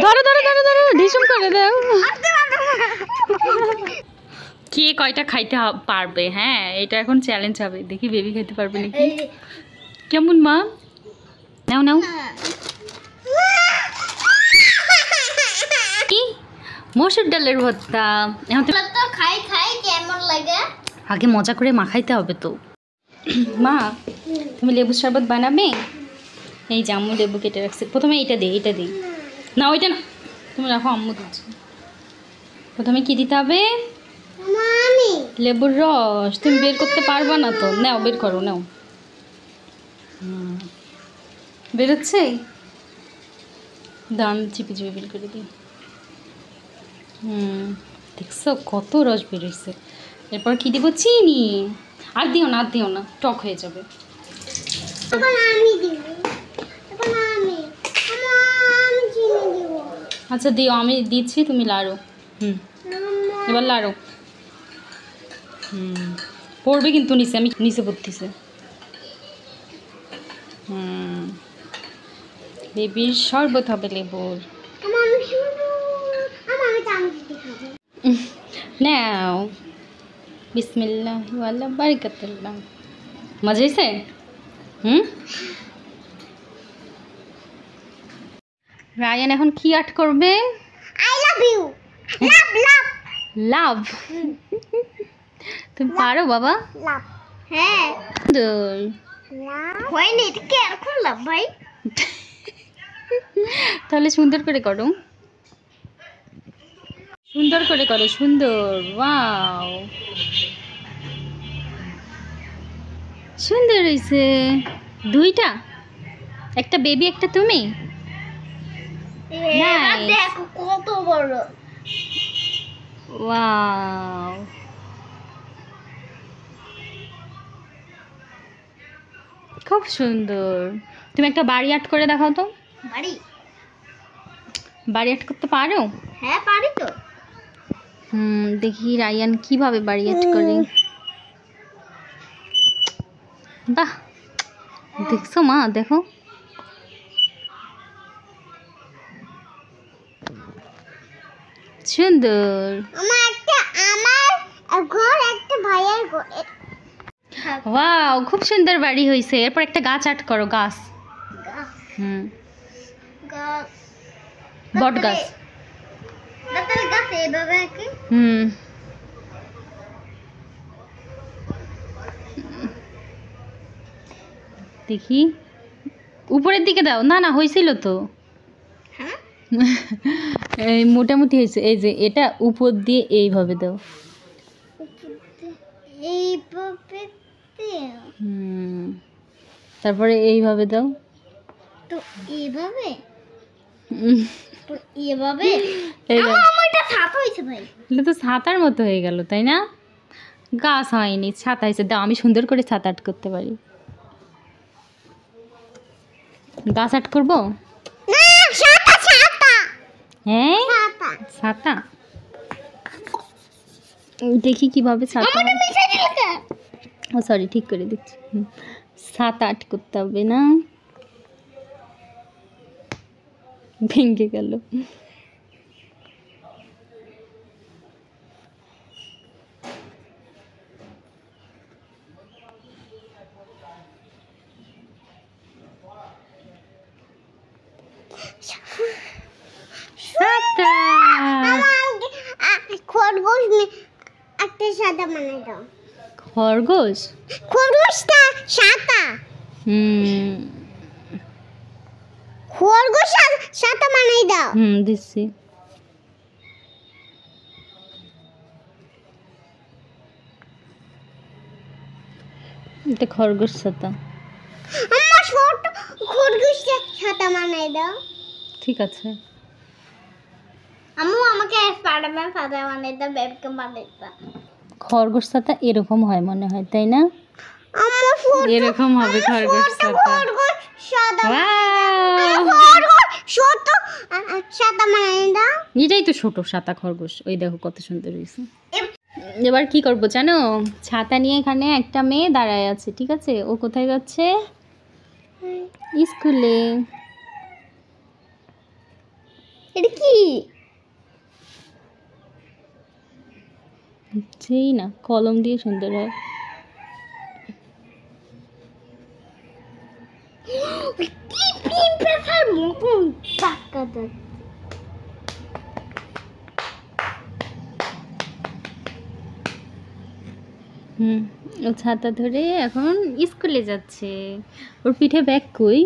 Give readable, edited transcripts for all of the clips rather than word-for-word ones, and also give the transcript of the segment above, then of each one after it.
ধরো ধরো ধরো ধরো ঢিসুম করে দাও। কে কয়টা খাইতে পারবে? হ্যাঁ, এটা এখন চ্যালেঞ্জ হবে, দেখি বেবি খেতে পারবে নাকি। কেমন মা? নাও নাও। মসুর ডালের ভর্তা। খাই খাই কেমন লাগে? আগে মজা করে মাখাইতে হবে তো। মা, তুমি লেবু শরবত বানাবে? এই যে আম্মু লেবু কেটে রাখছে। প্রথমে এইটা দিই, এটা দিই না, ওইটা না, তুমি রাখো, আম্মু দিচ্ছি। প্রথমে কি দিতে হবে? লেবুর রস। তুমি বের করতে পারবা না তো, নাও বের করো, নাও। বেরোচ্ছে? দাম চিপি চিপি বের করে দিই। দেখছো কত রস বেরোচ্ছে। এরপর কি দিব? চিনি। আর দিও না, আর দিও না, টক হয়ে যাবে। আচ্ছা দিও, আমি দিচ্ছি, তুমি লাড়ো। এবার লাড়ো। পড়বে কিন্তু নিচে, আমি নিচে পড়তেছে। বেবির শরবত হবে লেবুর। নাও, বিসমিল্লাহ ওয়ালা বারাকাতুল্লাহ। মজা হয়েছে? রায়ান এখন কি আর্ট করবে? I love you. Love love love. তুমি পারো বাবা? লাভ। হ্যাঁ। হয়নি, এটা কি এরকম লাভ ভাই? তাহলে সুন্দর করে করো, সুন্দর করে করো, সুন্দর। ওয়াও, সুন্দর হয়েছে। দুইটা, একটা বেবি একটা তুমি। দেখো কত বড়। ওয়াও, খুব সুন্দর। তুমি একটা বাড়ি আর্ট করে দেখাও তো। বাড়ি? বাড়ি আর্ট করতে পারো? হ্যাঁ পারি তো। দেখি রায়ান কিভাবে বাড়ি আর্ট করে। বাহ, দেখছো মা? দেখো, সুন্দর। আমার ঘর একটা ভাইয়ের ঘর। ওয়াও, খুব সুন্দর বাড়ি হয়েছে। এরপর একটা গাছ আর্ট করো, গাছ। বট গাছ। গাছ এইভাবে কি? দেখি, উপরের দিকে দাও। না না, হয়েছিল তো। এই মোটামুটি হয়েছে। এই যে এটা উপর দিয়ে এইভাবে দাও। তারপরে এইভাবে দাও। তো এইভাবে এভাবে এটা ছাতা হয়েছে ভাই। এটা তো ছাতার মতো হয়ে গেল, তাই না? গাছ হয়নি, ছাতা হয়েছে। দাও, আমি সুন্দর করে ছাতা আর্ট করতে পারি। গাছ আর্ট করবো? হ্যাঁ, ছাতা। দেখি কিভাবে ছাতা। ও সরি, ঠিক করে দিচ্ছি। ছাতা আর্ট করতে হবে না, ভেঙে গেল। খরগোশ একটা সাদা বানাই দাও। খরগোশ? খরগোশটা সাদা। খরগোশ সাদা বানাই দাও। দিচ্ছি। এটা খরগোশ ছাতা। আমার ছোট খরগোশটা সাদা বানাই দাও। ঠিক আছে। আম্মু আমাকে স্পাইডারম্যান সাদা বানাই দাও, বেবিকে বানাই দাও। খরগোশ ছাতা এরকম হয় মনে হয়, তাই না? এরকম হবে খরগোশ ছাতা। এটাই তো ছোট ছাতা খরগোশ। ওই দেখো কত সুন্দর হয়েছে। এবার কি করবো জানো? ছাতা নিয়ে এখানে একটা মেয়ে দাঁড়ায় আছে, ঠিক আছে? ও কোথায় যাচ্ছে? স্কুলে। এটা কি? সেই না, কলম দিয়ে সুন্দর হয়। কি পিন পেপার মতন টাকা দেয়। ও ছাতা ধরে এখন স্কুলে যাচ্ছে। ওর পিঠে ব্যাগ কই?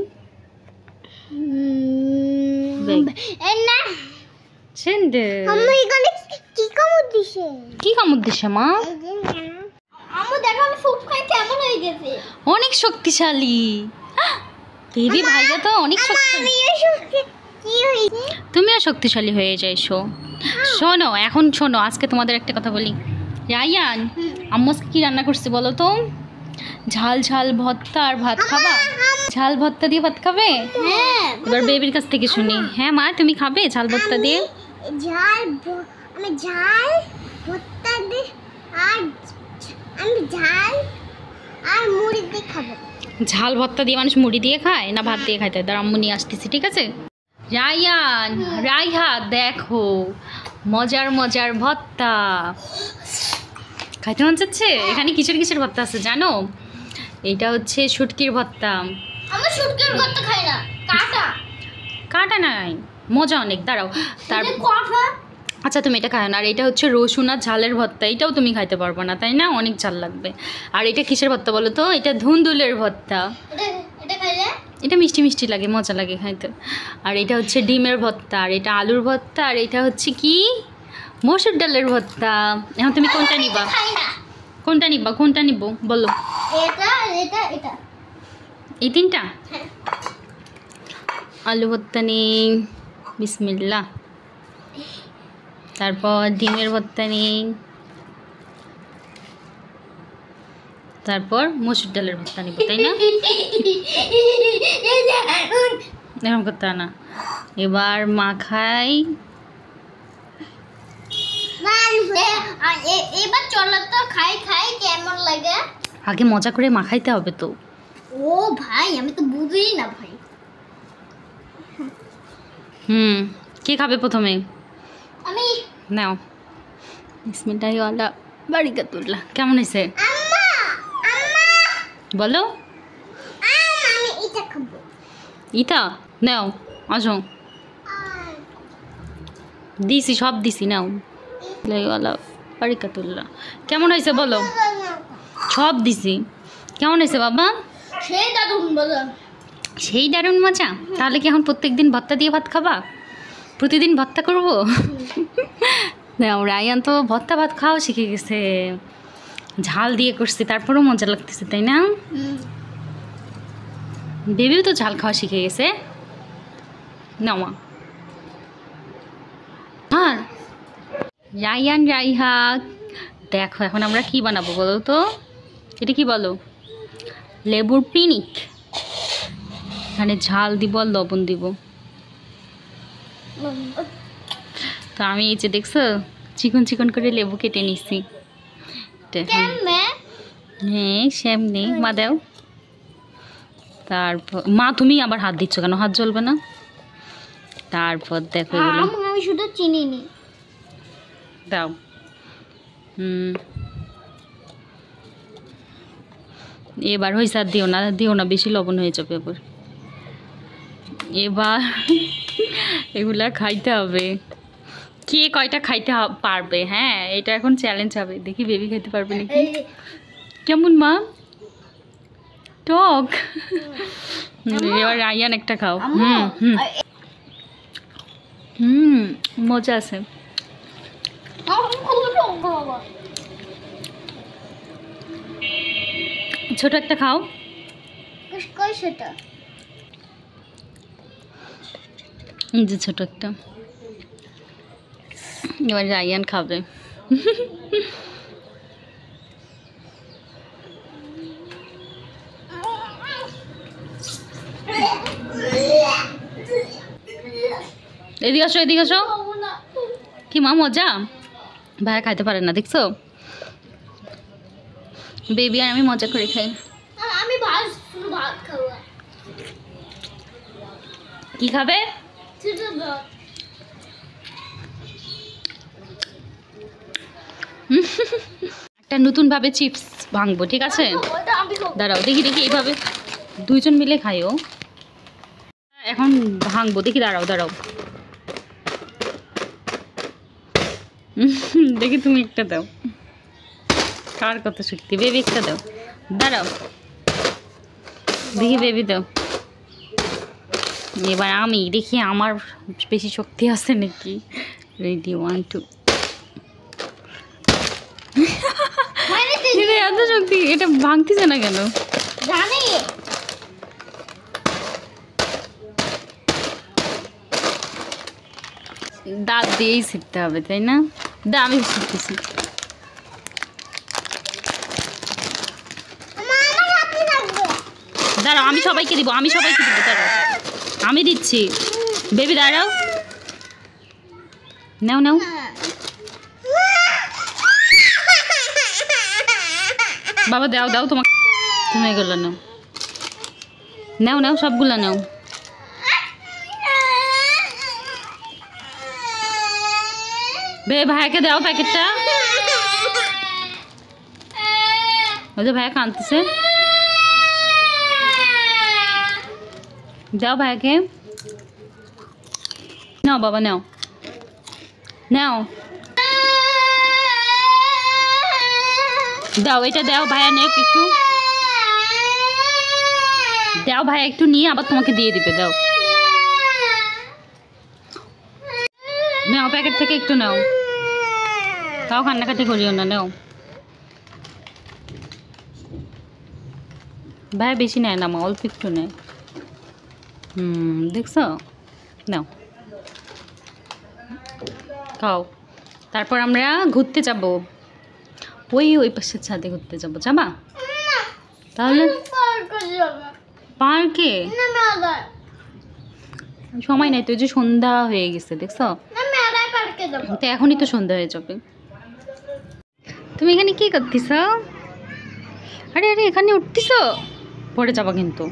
ব্যাগ না স্যান্ডেল। আম্মু এখানে কি কামড় দিছে? কি কামড় দিছে মা? আম্মু দেখো আমি স্যুপ খাই কেমন হয়ে গেছে। অনেক শক্তিশালী। বেবি ভাইয়া তো অনেক শক্তিশালী। কি হয়েছে? তুমিও শক্তিশালী হয়ে যাইছো। শোনো, এখন শোনো, আজকে তোমাদের একটা কথা বলি। রায়ান, আম্মু আজকে কি রান্না করছে বলো তো? ঝাল ঝাল ভর্তা আর ভাত খাবা? ঝাল ভর্তা দিয়ে ভাত খাবে? হ্যাঁ এবার বেবির কাছ থেকে শুনি। হ্যাঁ মা, তুমি খাবে ঝাল ভর্তা দিয়ে? আমি ঝাল ভর্তা দিয়ে আর আমি ঝাল আর মুড়ি দিয়ে খাবো। ঝাল ভর্তা দিয়ে মানুষ মুড়ি দিয়ে খায় না ভাত দিয়ে খাইতে হয়? তার আম্মু নিয়ে আসতেছি, ঠিক আছে? রায়ান, রাইহা, দেখো মজার মজার ভর্তা খাইতে মন চাচ্ছে। এখানে কিসের কিসের ভর্তা আছে জানো? এটা হচ্ছে শুটকির ভর্তা। আমি শুটকির ভর্তা খাই না, কাটা কাটা নাই, মজা অনেক। দাঁড়াও, তার কাটা। আচ্ছা তুমি এটা খাও না। আর এটা হচ্ছে রসুন আর ঝালের ভর্তা। এটাও তুমি খাইতে পারবে না, তাই না? অনেক ঝাল লাগবে। আর এটা কিসের ভর্তা বলো তো? এটা ধুন্দুলের ভর্তা। এটা খাইলে এটা মিষ্টি মিষ্টি লাগে, মজা লাগে খাইতে। আর এটা হচ্ছে ডিমের ভর্তা, আর এটা আলুর ভর্তা, আর এটা হচ্ছে কি মসুর ডালের ভর্তা। এখন তুমি কোনটা নিবা? খাই না। কোনটা নিবা? কোনটা নিব বলো? এটা এটা এটা এই তিনটা। হ্যাঁ। আলু ভর্তা নেই, বিসমিল্লাহ। তারপর ডিমের ভর্তা নেই, তারপর মসুর ডালের ভর্তা নিব, তাই না? এরকম করতে হয় না। এবার মাখাই। এবার চলো তো খাই খাই কেমন লাগে। আগে মজা করে মাখাইতে হবে তো। ও ভাই, আমি তো বুঝি না ভাই। কে খাবে প্রথমে? আমি। নাও, বিসমিল্লাহিওয়ালা বারিকাতুল্লাহ। কেমন হয়েছে আম্মা আম্মা বলো? আমি এটা খাবো। ইটা নাও, আসো, দিছি সব দিছি, নাও। বিসমিল্লাহিওয়ালা বারিকাতুল্লাহ। কেমন হয়েছে বলো? সব দিছি। কেমন হয়েছে বাবা? সেই দারুন বলো। সেই দারুণ মজা। তাহলে কি এখন প্রত্যেকদিন ভর্তা দিয়ে ভাত খাবা? প্রতিদিন ভর্তা করবো? নাও, রায়ান তো ভর্তা ভাত খাওয়া শিখে গেছে। ঝাল দিয়ে করছি, তারপরেও মজা লাগতেছে, তাই না? বেবিও তো ঝাল খাওয়া শিখে গেছে। নাও মা। আর রায়ান, রাইহা, দেখো এখন আমরা কি বানাবো বলো তো? এটা কি বলো? লেবুর পিনিক। মানে ঝাল দিব আর লবণ দিব। তো আমি এই যে দেখছো চিকন চিকন করে লেবু কেটে নিছি। হ্যাঁ সামনে মা দাও। তারপর মা তুমি আবার হাত দিচ্ছ কেন? হাত জ্বলবে না। তারপর দেখো এগুলো আমি শুধু চিনি নি দাও। এবার হয়েছে, আর দিও না, বেশি লবণ হয়ে যাবে আবার। এবার এগুলা খাইতে হবে। কে কয়টা খাইতে পারবে? হ্যাঁ, এটা এখন চ্যালেঞ্জ হবে। দেখি বেবি খাইতে পারবে নাকি। কেমন মা? টক। এবার রায়ান একটা খাও। মজা আছে। ছোট একটা খাও। যে ছোট একটা। এবার রায়ান খাবে। এদিকে আসো, এদিকে আসো। কি মা মজা? ভাইয়া খাইতে পারে না, দেখছো? বেবি আর আমি মজা করে খাই। আমি ভাত খাবো। কি খাবে? একটা নতুনভাবে চিপস ভাঙবো, ঠিক আছে? ওটা আমি খাবো। দাঁড়াও, দেখি দেখি এইভাবে দুইজন মিলে খাইও। এখন ভাঙবো, দেখি, দাঁড়াও দাঁড়াও। দেখি তুমি একটা দাও, কার কত শক্তি। বেবি একটা দাও, দাঁড়াও দেখি, বেবি দাও। এবার আমি দেখি আমার বেশি শক্তি আছে নাকি। রেডি, 1 2। এত শক্তি, এটা ভাঙতেছে না কেন? জানি দাঁত দিয়েই শিখতে হবে, তাই না? দা, আমি শিখতেছি। আমার হাতে লাগবে। দাঁড়াও, আমি সবাইকে দিব, আমি সবাইকে দিব, দাঁড়াও আমি দিচ্ছি। বেবি দাঁড়াও, নাও নাও। বাবা দাও দাও, তোমাকে, তুমি এগুলো নাও, নাও নাও, সবগুলো নাও। ভাইয়াকে দাও প্যাকেটটা। ওই যে ভাইয়া কাঁদতেছে, দাও ভাইয়াকে। নাও বাবা, নাও নাও, দাও এটা দাও, ভাইয়া নেক একটু দাও, ভাইয়া একটু নিয়ে আবার তোমাকে দিয়ে দিবে, দাও নাও, প্যাকেট থেকে একটু নাও, তাও কান্নাকাটি করিও না, নাও। ভাইয়া বেশি নেয় না মা, অল্প একটু নেয়। দেখছো, নাও খাও। তারপর আমরা ঘুরতে যাব, ওই পাশের ছাদে ঘুরতে যাবো, যাবা? তাহলে পার্কে সময় নাই তো, ওই যে সন্ধ্যা হয়ে গেছে, দেখছো? তো এখনই তো সন্ধ্যা হয়ে যাবে। তুমি এখানে কি করতেছ? আরে আরে, এখানে উঠতেছ, পড়ে যাবা কিন্তু।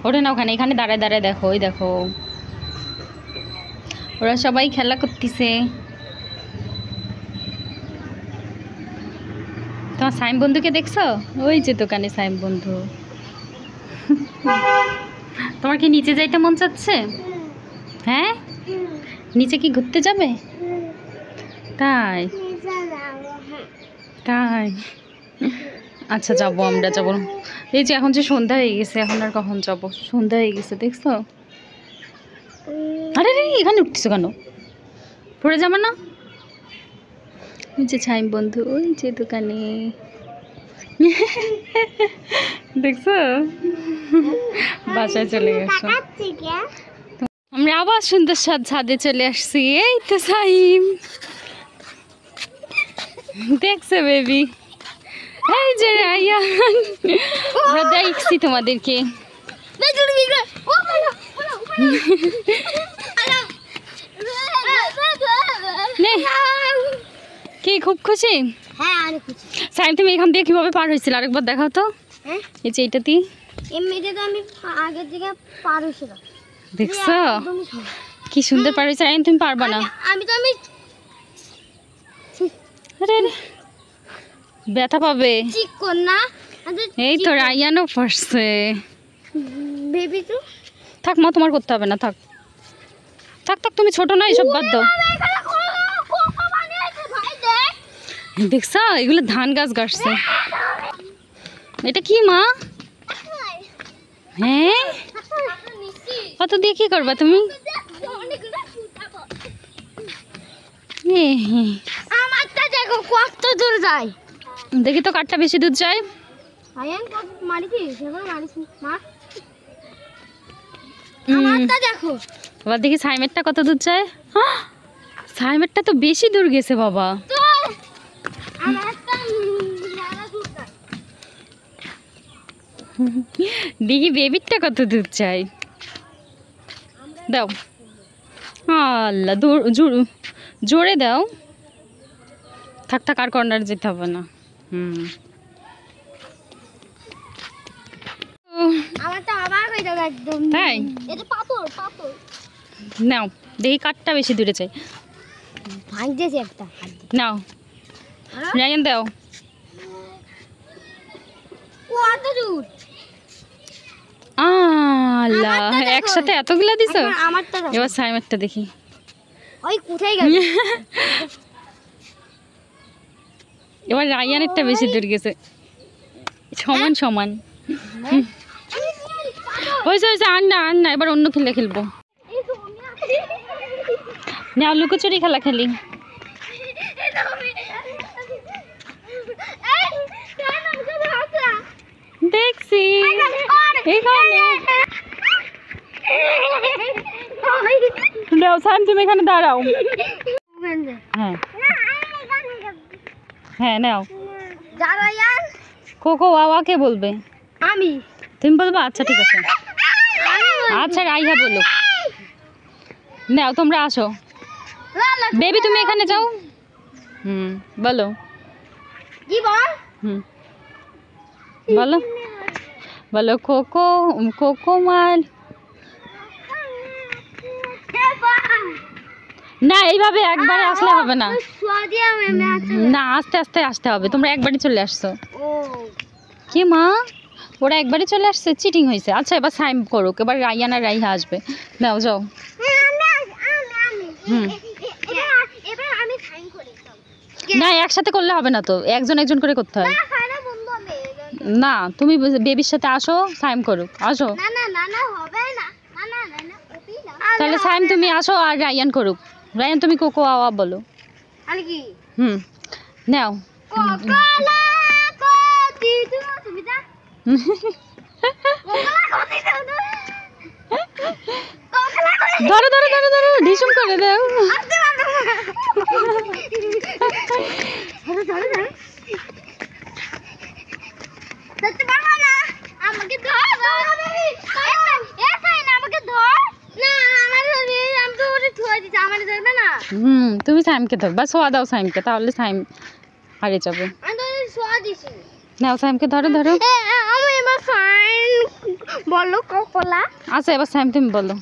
ওঠে না ওখানে, এখানে দাঁড়ায় দাঁড়ায় দেখো, ওই দেখো ওরা সবাই খেলা করতেছে। তোমার সাইম বন্ধুকে দেখছো? ওই যে দোকানে সাইম বন্ধু। তোমার কি নিচে যাইতে মন চাচ্ছে? হ্যাঁ, নিচে কি ঘুরতে যাবে? তাই তাই, আচ্ছা যাবো, আমরা যাবো। এই যে এখন যে সন্ধ্যা হয়ে গেছে, এখন আর কখন যাবো, সন্ধ্যা হয়ে গেছে, দেখছো? আরে রে, এখানে উঠতেছো কেন? পড়ে যাবে না? ওই যে ছাইম বন্ধু, ওই যে দোকানে, দেখছো? বাসায় চলে গেছো। আমরা আবার সুন্দর ছাদে চলে আসছি। এই তো সাইম, দেখছো বেবি? এই যে রায়ান, আমরা দেখছি তোমাদেরকে। কি খুব খুশি? হ্যাঁ, আমি খুশি। সাইম, তুমি এখান দিয়ে কিভাবে পার হয়েছিল আরেকবার দেখাও তো। হ্যাঁ, এই যে এটা দিয়ে এমনিতে তো আমি আগের দিকে পার হয়েছিলাম। দেখছো কি সুন্দর পার হয়েছে? তুমি পারবা না। আমি আরে আরে, ব্যথা পাবে। ঠিক কর না। এই তো রায়ানও পড়ছে। বেবি তো থাক মা, তোমার করতে হবে না, থাক থাক থাক, তুমি ছোট না, এসব বাদ দাও। দেখছো, এগুলো ধান গাছ গাছছে। এটা কি মা? হ্যাঁ, কত দিয়ে কি করবা তুমি? আমারটা দেখো কত দূর যায়। দেখি তো কাঠটা বেশি দূর যায়। আমারটা দেখো। এবার দেখি সাইমেরটা কত দূর যায়। সাইমেরটা তো বেশি দূর গেছে বাবা। দেখি বেবিরটা কত দূর চাই। দাও, আল্লাহ, জোরে দাও। থাক থাক, আর কর্নার যেতে হবে না। তাই নাও, দেখি কাঠটা বেশি দূরে চাই। ভাঙতেছে একটা। নাও, রায়ান দাও। কত দূর আল্লাহ, একসাথে এতগুলা দিছো। আমারটা দাও। এবার সাইমারটা দেখি। ওই কোথায় গেল? এবার রায়ানেরটা বেশি দূর গেছে। সমান সমান। হয়েছে হয়েছে, আর না এবার অন্য খেলা খেলবো। নাও লুকোচুরি খেলা খেলি। দেখছি এখানে। নাও সাইম, তুমি এখানে দাঁড়াও। হ্যাঁ হ্যাঁ নাও। কোকো ওয়াওয়া কে বলবে? আমি তুমি বলবো? আচ্ছা ঠিক আছে। আচ্ছা রাইহা বলো। নাও তোমরা আসো। বেবি তুমি এখানে যাও। বলো। কি বল? বলো বলো কোকো কোকো মার। না এইভাবে একবারে আসলে হবে না। না আস্তে আস্তে আসতে হবে। তোমরা একবারই চলে আসছো। কি মা, ওরা একবারই চলে আসছে, চিটিং হয়েছে। আচ্ছা এবার সাইম করুক, এবার রায়ান আর রাইহা আসবে। নাও যাও। না একসাথে করলে হবে না তো, একজন একজন করে করতে হয়। না তুমি বেবির সাথে আসো, সাইম করুক। আসো। তাহলে সাইম তুমি আসো আর রায়ান করুক। রায়ান তুমি কোকো আওয়া বলো। নাও। ধরো ধরো ধরো ধরো, ঢিসুম করে দাও। তুমি সাইমকে ধর বা সোয়া দাও সাইমকে, তাহলে সাইম হারে যাবে। নাও সাইমকে ধরো ধরো। বলো কোকোলা। আচ্ছা এবার সাইম তুমি বলো।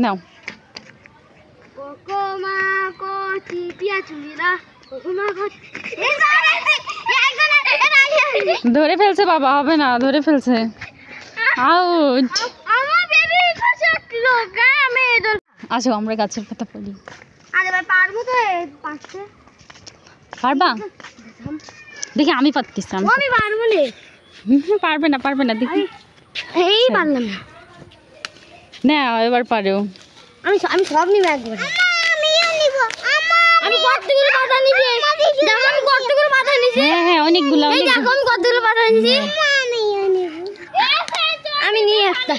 নাও। কোকোমা কোচি পিয়াচুলিরা কোকোমা কোচি। ধরে ফেলছে বাবা, হবে না, ধরে ফেলছে। আউট। আমার বেবি পাশে উঠলো গামে দল। আসো আমরা গাছের পাতা পড়ি। আরে ভাই পারবো তো পাশে? পারবা? দেখি আমি পারতেছি। আমি পারবো না। পারবে না দেখি। এই পারলাম না। না এবার পারো। আমি সব নিব একবার। আমিও নিব। আমি কতগুলো পাতা নিছি? দেখো আমি কতগুলো পাতা নিছি। হ্যাঁ অনেকগুলো। এই দেখো আমি কতগুলো পাতা নিছি। আমিও নিব। আমি নিয়ে একটা।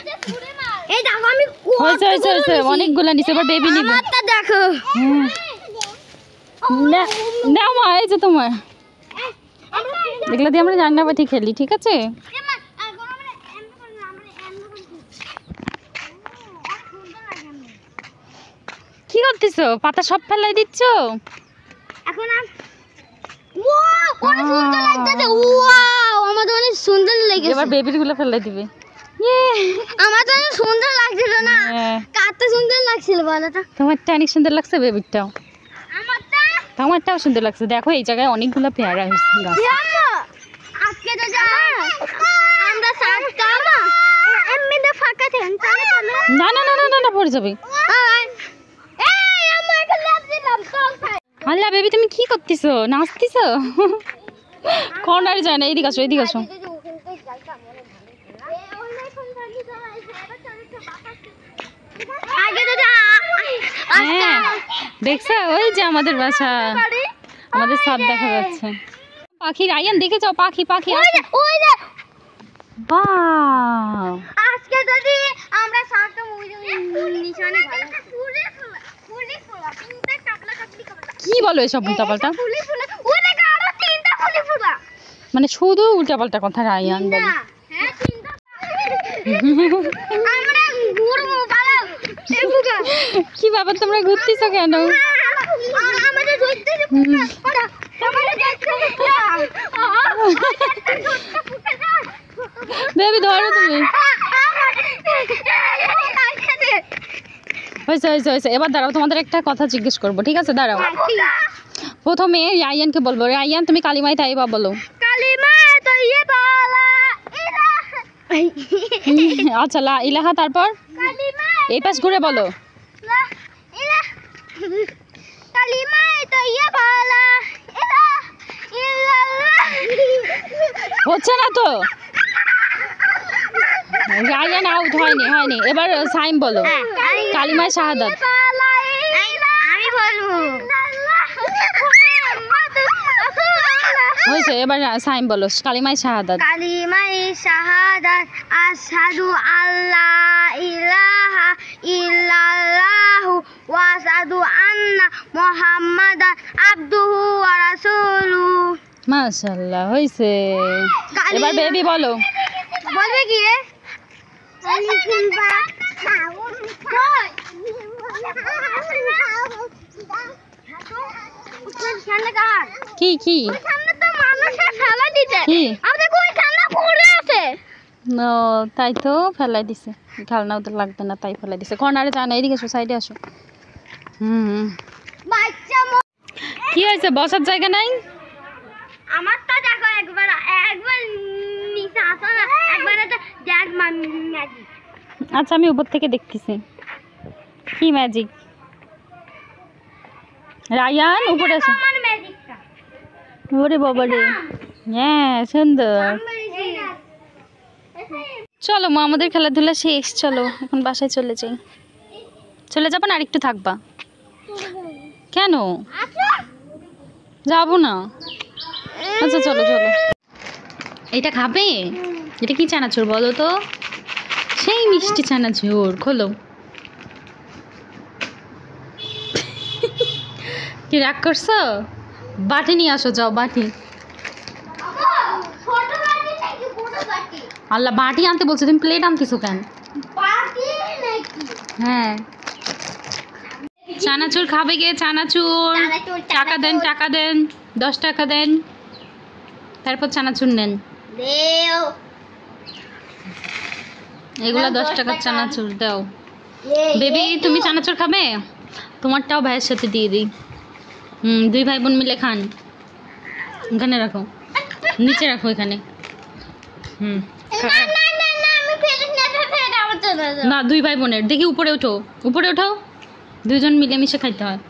এই দেখো আমি হয়েছে অনেকগুলো নিছে। এবার বেবি নিব। আমারটা দেখো। নাও মা, এই যে তোমার। এগুলো দিয়ে আমরা রান্নাবাটি খেলি, ঠিক আছে? কি করতেছো? পাতা সব ফেলাই দিচ্ছ? এখন অনেক সুন্দর লাগতেছে। ওয়াও, আমার তো অনেক সুন্দর লেগেছে। এবার বেবির গুলো ফেলাই দিবে। আমার তো অনেক সুন্দর লাগছিল না? কাতে সুন্দর লাগছিল বলো তো? তোমারটা অনেক সুন্দর লাগছে, বেবিরটাও। আমারটাও সুন্দর লাগছে। দেখো এই জায়গায় অনেকগুলো পেয়ারা হয়েছে গাছ। আজকে তো আমরা সাতটা এমনি তো ফাঁকা থাকেন। না না না না না পড়ে যাবে। আল্লাহ বেবি তুমি কি করতেছো? নাচতেছো? কর্নারে যায় না, এদিকে আসো এদিকে আসো। হ্যাঁ দেখছো, ওই যে আমাদের বাসা, আমাদের ছাদ দেখা যাচ্ছে। পাখি রায়ান দেখে যাও, পাখি পাখি। বাহ, আজকে যদি আমরা সাতটা নিশানে কি বলো এসব উল্টাপাল্টা? ফুলা মানে শুধু উল্টাপাল্টা কথা রায়ান বলে। কি ব্যাপার, তোমরা ঘুরতেছো কেন? বেবি ধরো তুমি। হয়েছে হয়েছে হয়েছে। এবার দাঁড়াও, তোমাদের একটা কথা জিজ্ঞেস করবো, ঠিক আছে? দাঁড়াও, প্রথমে রায়ানকে বলবো। রায়ান, তুমি কালিমায় তাইবা বলো। আচ্ছা, লা ইলাহা, তারপর এই পাশ ঘুরে বলো। হচ্ছে না তো, রায়ান আউট, হয়নি হয়নি। এবার সাইম বলো, কালিমায় শাহাদাত। আমি বলবো হয়েছে, এবার সাইম বলো কালিমায় শাহাদাত। কালিমাই শাহাদাত আশহাদু আল্লা ইলাহা ইল্লাল্লাহু ওয়া আশহাদু আন্না মুহাম্মাদান আবদুহু ওয়া রাসূলুহু। মাশাআল্লাহ, হয়েছে। এবার বেবি বলো। বলবে কি রে? কি কি কি? ও, তাই তো ফেলাই দিছে। খেলনা ওদের লাগবে না তাই ফেলাই দিছে। কর্নারে যাও না, এদিকে এসো, সাইডে আসো। কি হয়েছে, বসার জায়গা নাই? আমার তো দেখো একবার নিচে আসো না, একবার তো দেখ ম্যাজিক। আচ্ছা, আমি উপর থেকে দেখতেছি কি ম্যাজিক। রায়ান উপরে আসো। আমার ম্যাজিকটা ওরে বাবা রে, হ্যাঁ সুন্দর। চলো মা, আমাদের খেলাধুলা শেষ, চলো এখন বাসায় চলে যাই। চলে যাবো না, আর একটু থাকবা? কেন যাবো না? আচ্ছা চলো চলো। এটা খাবে? এটা কি চানাচুর বলো তো? সেই মিষ্টি চানাচুর, খোলো। কি রাগ করছো? বাটি নিয়ে আসো, যাও বাটি। আল্লাহ, বাটি আনতে বলছো, তুমি প্লেট আনতেছো কেন? হ্যাঁ, চানাচুর খাবে গে? চানাচুর, টাকা দেন, টাকা দেন, 10 টাকা দেন, তারপর চানাচুর নেন। এগুলা 10 টাকার চানাচুর দাও। বেবি, তুমি চানাচুর খাবে? তোমারটাও ভাইয়ের সাথে দিয়ে দিই। 2 ভাই বোন মিলে খান। এখানে রাখো, নিচে রাখো এখানে। না, 2 ভাই বোনের। দেখি উপরে ওঠো, উপরে ওঠো, 2 জন মিলেমিশে খাইতে হয়।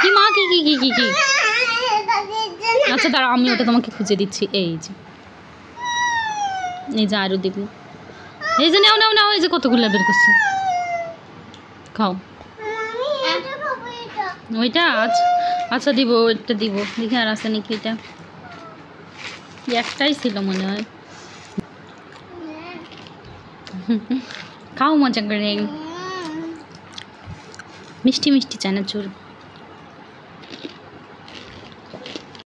কি মা, কি কি কি কি কি? আচ্ছা দাঁড়াও, আমি ওটা তোমাকে খুঁজে দিচ্ছি। এই যে, এই যে আরো দিব। এই যে নাও নাও নাও, এই যে কতগুলো বের করছি, খাও। ওইটা আচ্ছা দিব, ওইটা দিব। দেখি আর আছে নাকি। এটা একটাই ছিল মনে হয়। খাও মজা করে, মিষ্টি মিষ্টি চানাচুর।